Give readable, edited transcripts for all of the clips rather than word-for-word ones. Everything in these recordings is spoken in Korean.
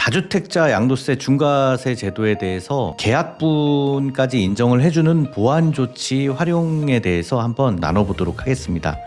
다주택자 양도세 중과세 제도에 대해서 계약분까지 인정을 해주는 보완 조치 활용에 대해서 한번 나눠보도록 하겠습니다.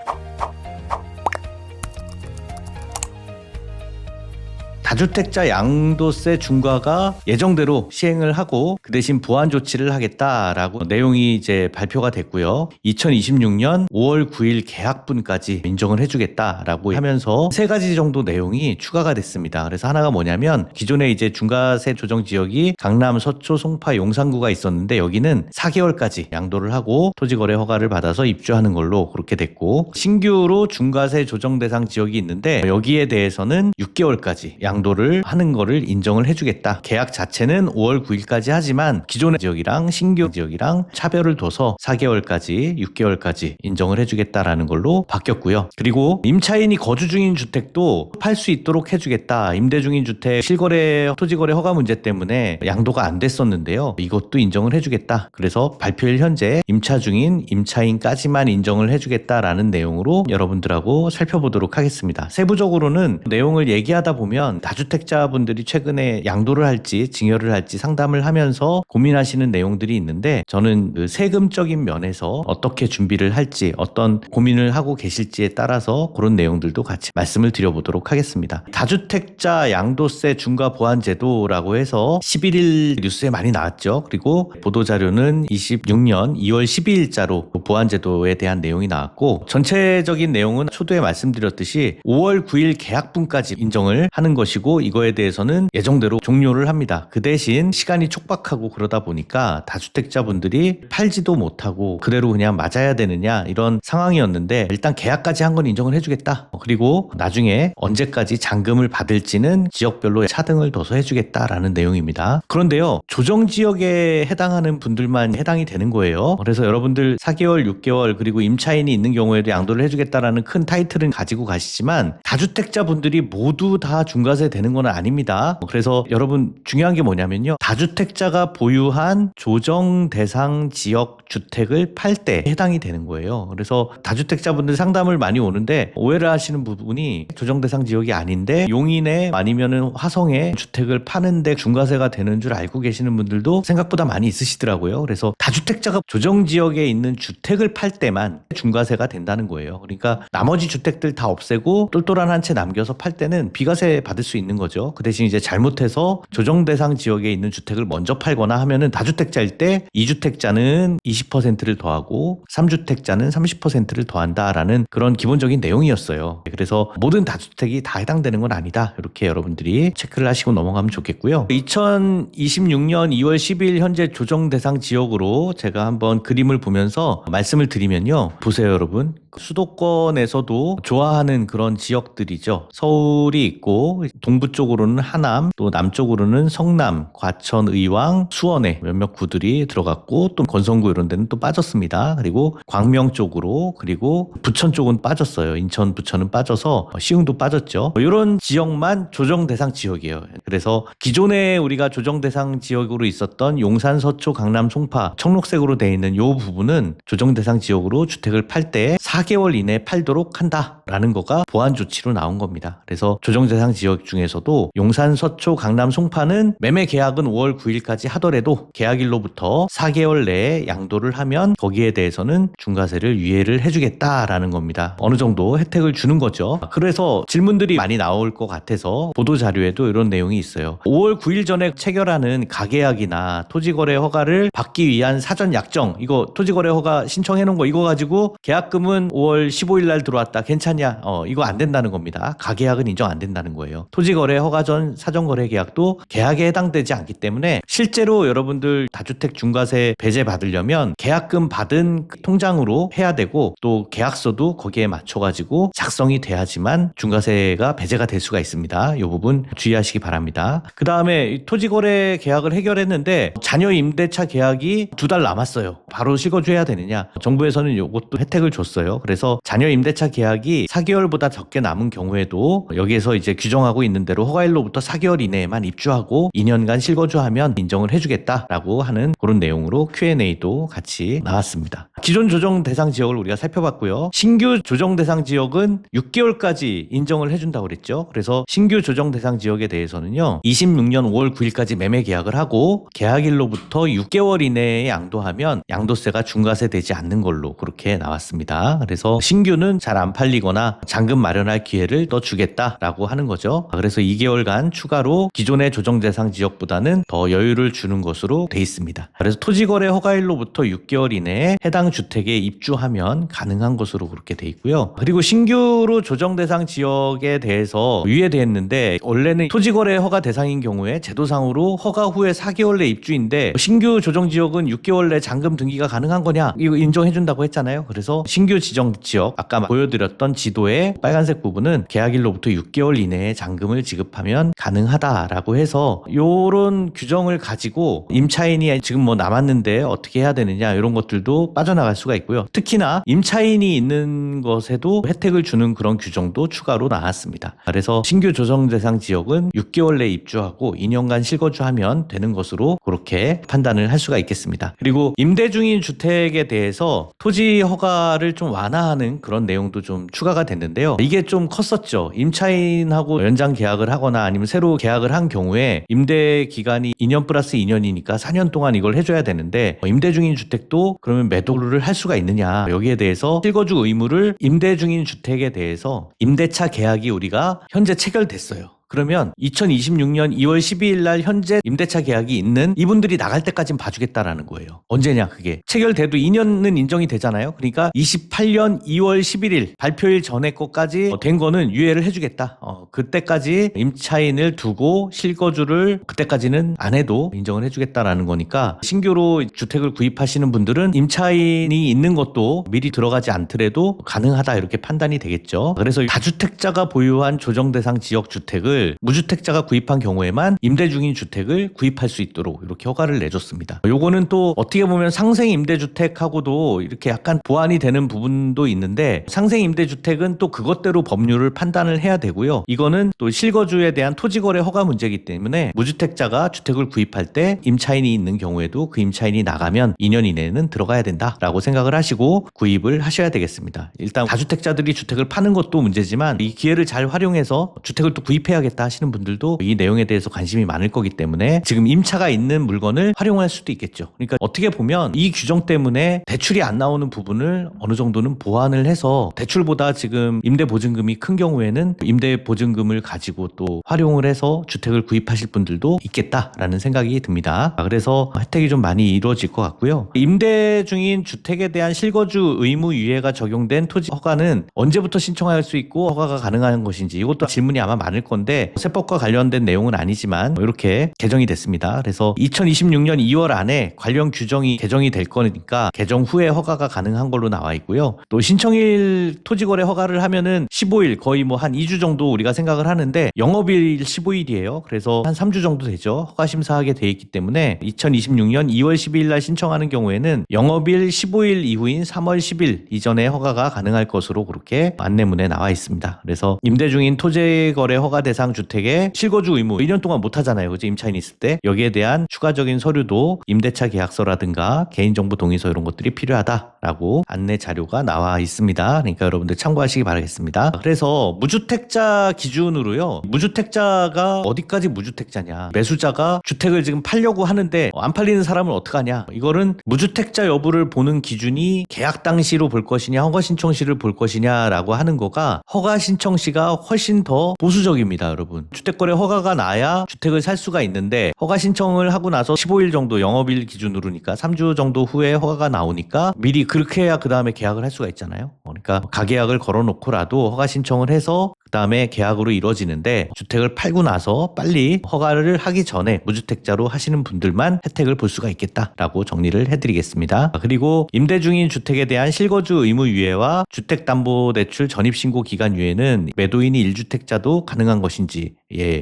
다주택자 양도세 중과가 예정대로 시행을 하고 그 대신 보완 조치를 하겠다라고 내용이 이제 발표가 됐고요. 2026년 5월 9일 계약분까지 인정을 해주겠다라고 하면서 세 가지 정도 내용이 추가가 됐습니다. 그래서 하나가 뭐냐면 기존에 이제 중과세 조정 지역이 강남, 서초, 송파, 용산구가 있었는데 여기는 4개월까지 양도를 하고 토지거래 허가를 받아서 입주하는 걸로 그렇게 됐고, 신규로 중과세 조정 대상 지역이 있는데 여기에 대해서는 6개월까지 양도를 하는 거를 인정을 해주겠다. 계약 자체는 5월 9일까지 하지만 기존의 지역이랑 신규 지역이랑 차별을 둬서 4개월까지 6개월까지 인정을 해주겠다라는 걸로 바뀌었고요. 그리고 임차인이 거주 중인 주택도 팔 수 있도록 해주겠다. 임대 중인 주택 실거래 토지거래 허가 문제 때문에 양도가 안 됐었는데요. 이것도 인정을 해주겠다. 그래서 발표일 현재 임차 중인 임차인까지만 인정을 해주겠다라는 내용으로 여러분들하고 살펴보도록 하겠습니다. 세부적으로는 내용을 얘기하다 보면 다주택자분들이 최근에 양도를 할지 증여를 할지 상담을 하면서 고민하시는 내용들이 있는데, 저는 그 세금적인 면에서 어떻게 준비를 할지 어떤 고민을 하고 계실지에 따라서 그런 내용들도 같이 말씀을 드려보도록 하겠습니다. 다주택자 양도세 중과 보완 제도라고 해서 11일 뉴스에 많이 나왔죠. 그리고 보도자료는 26년 2월 12일자로 보완 제도에 대한 내용이 나왔고, 전체적인 내용은 초두에 말씀드렸듯이 5월 9일 계약분까지 인정을 하는 것이고, 이거에 대해서는 예정대로 종료를 합니다. 그 대신 시간이 촉박하고 그러다 보니까 다주택자분들이 팔지도 못하고 그대로 그냥 맞아야 되느냐 이런 상황이었는데, 일단 계약까지 한 건 인정을 해주겠다. 그리고 나중에 언제까지 잔금을 받을지는 지역별로 차등을 둬서 해주겠다라는 내용입니다. 그런데요, 조정지역에 해당하는 분들만 해당이 되는 거예요. 그래서 여러분들 4개월, 6개월 그리고 임차인이 있는 경우에도 양도를 해주겠다라는 큰 타이틀은 가지고 가시지만 다주택자분들이 모두 다 중과세 되는 건 아닙니다. 그래서 여러분 중요한 게 뭐냐면요, 다주택자가 보유한 조정 대상 지역 주택을 팔 때 해당이 되는 거예요. 그래서 다주택자분들 상담을 많이 오는데 오해를 하시는 부분이 조정 대상 지역이 아닌데 용인에 아니면은 화성에 주택을 파는데 중과세가 되는 줄 알고 계시는 분들도 생각보다 많이 있으시더라고요. 그래서 다주택자가 조정 지역에 있는 주택을 팔 때만 중과세가 된다는 거예요. 그러니까 나머지 주택들 다 없애고 똘똘한 한 채 남겨서 팔 때는 비과세 받을 수 있는 거죠. 그 대신 이제 잘못해서 조정 대상 지역에 있는 주택을 먼저 팔거나 하면은 다주택자일 때 2주택자는 20%를 더하고 3주택자는 30%를 더한다라는 그런 기본적인 내용이었어요. 그래서 모든 다주택이 다 해당되는 건 아니다. 이렇게 여러분들이 체크를 하시고 넘어가면 좋겠고요. 2026년 2월 12일 현재 조정 대상 지역으로 제가 한번 그림을 보면서 말씀을 드리면요. 보세요, 여러분. 수도권에서도 좋아하는 그런 지역들이죠. 서울이 있고 동부 쪽으로는 하남, 또 남쪽으로는 성남, 과천, 의왕, 수원에 몇몇 구들이 들어갔고, 또 건성구 이런 데는 또 빠졌습니다. 그리고 광명 쪽으로, 그리고 부천 쪽은 빠졌어요. 인천, 부천은 빠져서 시흥도 빠졌죠. 이런 지역만 조정 대상 지역이에요. 그래서 기존에 우리가 조정 대상 지역으로 있었던 용산, 서초, 강남, 송파, 청록색으로 되어 있는 이 부분은 조정 대상 지역으로 주택을 팔 때 4개월 이내에 팔도록 한다라는 거가 보완 조치로 나온 겁니다. 그래서 조정 대상 지역 중에서도 용산, 서초, 강남, 송파는 매매 계약은 5월 9일까지 하더라도 계약일로부터 4개월 내에 양도를 하면 거기에 대해서는 중과세를 유예를 해주겠다라는 겁니다. 어느 정도 혜택을 주는 거죠. 그래서 질문들이 많이 나올 것 같아서 보도자료에도 이런 내용이 있어요. 5월 9일 전에 체결하는 가계약이나 토지거래 허가를 받기 위한 사전 약정, 이거 토지거래 허가 신청해 놓은 거 이거 가지고 계약금은 5월 15일 날 들어왔다 괜찮냐? 이거 안 된다는 겁니다. 가계약은 인정 안 된다는 거예요. 토지거래 허가 전 사전거래 계약도 계약에 해당되지 않기 때문에 실제로 여러분들 다주택 중과세 배제 받으려면 계약금 받은 통장으로 해야 되고, 또 계약서도 거기에 맞춰가지고 작성이 돼야지만 중과세가 배제가 될 수가 있습니다. 이 부분 주의하시기 바랍니다. 그 다음에 토지거래 계약을 해결했는데 자녀 임대차 계약이 2달 남았어요. 바로 실거주해야 되느냐? 정부에서는 이것도 혜택을 줬어요. 그래서 자녀 임대차 계약이 4개월보다 적게 남은 경우에도 여기에서 이제 규정하고 있는 대로 허가일로부터 4개월 이내에만 입주하고 2년간 실거주하면 인정을 해주겠다라고 하는 그런 내용으로 Q&A도 같이 나왔습니다. 기존 조정 대상 지역을 우리가 살펴봤고요. 신규 조정 대상 지역은 6개월까지 인정을 해준다고 그랬죠. 그래서 신규 조정 대상 지역에 대해서는요, 26년 5월 9일까지 매매 계약을 하고 계약일로부터 6개월 이내에 양도하면 양도세가 중과세 되지 않는 걸로 그렇게 나왔습니다. 그래서 신규는 잘 안 팔리거나 잔금 마련할 기회를 더 주겠다라고 하는 거죠. 그래서 2개월간 추가로 기존의 조정 대상 지역보다는 더 여유를 주는 것으로 돼 있습니다. 그래서 토지거래 허가일로부터 6개월 이내에 해당 주택에 입주하면 가능한 것으로 그렇게 돼 있고요. 그리고 신규로 조정 대상 지역에 대해서 유예돼 있는데, 원래는 토지거래 허가 대상인 경우에 제도상으로 허가 후에 4개월 내 입주인데 신규 조정 지역은 6개월 내 잔금 등기가 가능한 거냐, 이거 인정해준다고 했잖아요. 그래서 신규 지정 지역, 아까 보여드렸던 지도의 빨간색 부분은 계약일로부터 6개월 이내에 잔금을 지급하면 가능하다라고 해서 요런 규정을 가지고 임차인이 지금 뭐 남았는데 어떻게 해야 되느냐, 이런 것들도 빠져나갈 수가 있고요. 특히나 임차인이 있는 것에도 혜택을 주는 그런 규정도 추가로 나왔습니다. 그래서 신규 조정 대상 지역은 6개월 내에 입주하고 2년간 실거주하면 되는 것으로 그렇게 판단을 할 수가 있겠습니다. 그리고 임대 중인 주택에 대해서 토지 허가를 좀 완화하는 그런 내용도 좀 추가가 됐는데요. 이게 좀 컸었죠. 임차인하고 연장 계약을 하거나 아니면 새로 계약을 한 경우에 임대 기간이 2년 플러스 2년이니까 4년 동안 이걸 해줘야 되는데, 임대 중인 주택도 그러면 매도를 할 수가 있느냐, 여기에 대해서 실거주 의무를 임대 중인 주택에 대해서 임대차 계약이 우리가 현재 체결됐어요. 그러면 2026년 2월 12일 날 현재 임대차 계약이 있는 이분들이 나갈 때까지는 봐주겠다라는 거예요. 언제냐, 그게 체결돼도 2년은 인정이 되잖아요. 그러니까 28년 2월 11일 발표일 전에 것까지 된 거는 유예를 해주겠다. 그때까지 임차인을 두고 실거주를 그때까지는 안 해도 인정을 해주겠다라는 거니까, 신규로 주택을 구입하시는 분들은 임차인이 있는 것도 미리 들어가지 않더라도 가능하다, 이렇게 판단이 되겠죠. 그래서 다주택자가 보유한 조정 대상 지역 주택을 무주택자가 구입한 경우에만 임대 중인 주택을 구입할 수 있도록 이렇게 허가를 내줬습니다. 요거는 또 어떻게 보면 상생 임대주택하고도 이렇게 약간 보완이 되는 부분도 있는데, 상생 임대주택은 또 그것대로 법률을 판단을 해야 되고요. 이거는 또 실거주에 대한 토지거래 허가 문제이기 때문에 무주택자가 주택을 구입할 때 임차인이 있는 경우에도 그 임차인이 나가면 2년 이내에는 들어가야 된다라고 생각을 하시고 구입을 하셔야 되겠습니다. 일단 다주택자들이 주택을 파는 것도 문제지만 이 기회를 잘 활용해서 주택을 또 구입해야겠다 하시는 분들도 이 내용에 대해서 관심이 많을 거기 때문에 지금 임차가 있는 물건을 활용할 수도 있겠죠. 그러니까 어떻게 보면 이 규정 때문에 대출이 안 나오는 부분을 어느 정도는 보완을 해서, 대출보다 지금 임대보증금이 큰 경우에는 임대보증금을 가지고 또 활용을 해서 주택을 구입하실 분들도 있겠다라는 생각이 듭니다. 그래서 혜택이 좀 많이 이루어질 것 같고요. 임대 중인 주택에 대한 실거주 의무 유예가 적용된 토지 허가는 언제부터 신청할 수 있고 허가가 가능한 것인지, 이것도 질문이 아마 많을 건데 세법과 관련된 내용은 아니지만 이렇게 개정이 됐습니다. 그래서 2026년 2월 안에 관련 규정이 개정이 될 거니까 개정 후에 허가가 가능한 걸로 나와 있고요. 또 신청일 토지거래 허가를 하면은 15일, 거의 뭐 한 2주 정도 우리가 생각을 하는데 영업일 15일이에요. 그래서 한 3주 정도 되죠. 허가 심사하게 돼 있기 때문에 2026년 2월 12일 날 신청하는 경우에는 영업일 15일 이후인 3월 10일 이전에 허가가 가능할 것으로 그렇게 안내문에 나와 있습니다. 그래서 임대 중인 토지거래 허가 대상 주택의 실거주 의무 1년 동안 못 하잖아요. 그죠? 임차인이 있을 때. 여기에 대한 추가적인 서류도 임대차 계약서라든가 개인정보 동의서 이런 것들이 필요하다라고 안내 자료가 나와 있습니다. 그러니까 여러분들 참고하시기 바라겠습니다. 그래서 무주택자 기준으로요. 무주택자가 어디까지 무주택자냐. 매수자가 주택을 지금 팔려고 하는데 안 팔리는 사람은 어떡하냐. 이거는 무주택자 여부를 보는 기준이 계약 당시로 볼 것이냐 허가 신청 시를 볼 것이냐라고 하는 거가, 허가 신청 시가 훨씬 더 보수적입니다. 여러분, 주택거래 허가가 나야 주택을 살 수가 있는데 허가 신청을 하고 나서 15일 정도 영업일 기준으로니까 3주 정도 후에 허가가 나오니까 미리 그렇게 해야 그 다음에 계약을 할 수가 있잖아요. 그러니까 가계약을 걸어놓고라도 허가 신청을 해서 그 다음에 계약으로 이루어지는데, 주택을 팔고 나서 빨리 허가를 하기 전에 무주택자로 하시는 분들만 혜택을 볼 수가 있겠다라고 정리를 해드리겠습니다. 그리고 임대 중인 주택에 대한 실거주 의무 유예와 주택담보대출 전입신고 기간 유예는 매도인이 1주택자도 가능한 것인지,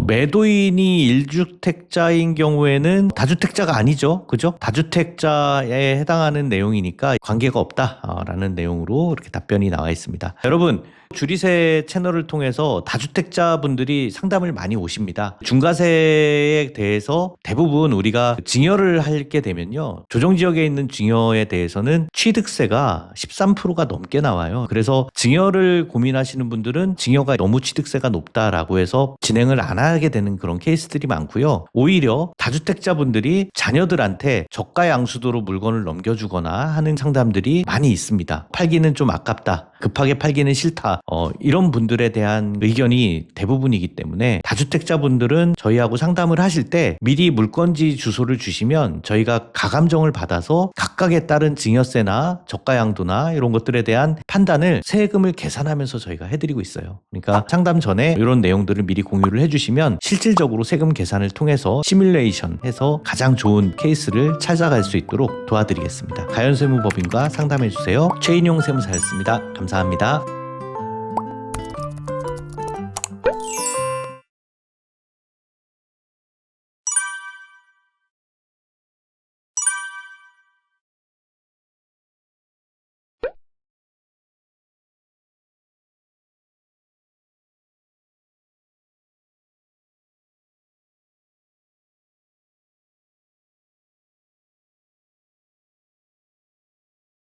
매도인이 1주택자인 경우에는 다주택자가 아니죠. 그죠? 다주택자에 해당하는 내용이니까 관계가 없다라는 내용으로 이렇게 답변이 나와 있습니다. 여러분, 주리세 채널을 통해서 다주택자분들이 상담을 많이 오십니다. 중과세에 대해서 대부분 우리가 증여를 하게 되면요. 조정지역에 있는 증여에 대해서는 취득세가 13%가 넘게 나와요. 그래서 증여를 고민하시는 분들은 증여가 너무 취득세가 높다라고 해서 진행을 안 하게 되는 그런 케이스들이 많고요. 오히려 다주택자분들이 자녀들한테 저가 양수도로 물건을 넘겨주거나 하는 상담들이 많이 있습니다. 팔기는 좀 아깝다. 급하게 팔기는 싫다. 이런 분들에 대한 의견이 대부분이기 때문에 다주택자분들은 저희하고 상담을 하실 때 미리 물건지 주소를 주시면 저희가 가감정을 받아서 각각에 따른 증여세나 저가양도나 이런 것들에 대한 판단을 세금을 계산하면서 저희가 해드리고 있어요. 그러니까 상담 전에 이런 내용들을 미리 공유를 해주시면 실질적으로 세금 계산을 통해서 시뮬레이션 해서 가장 좋은 케이스를 찾아갈 수 있도록 도와드리겠습니다. 가연세무법인과 상담해주세요. 최인용 세무사였습니다. 감사합니다.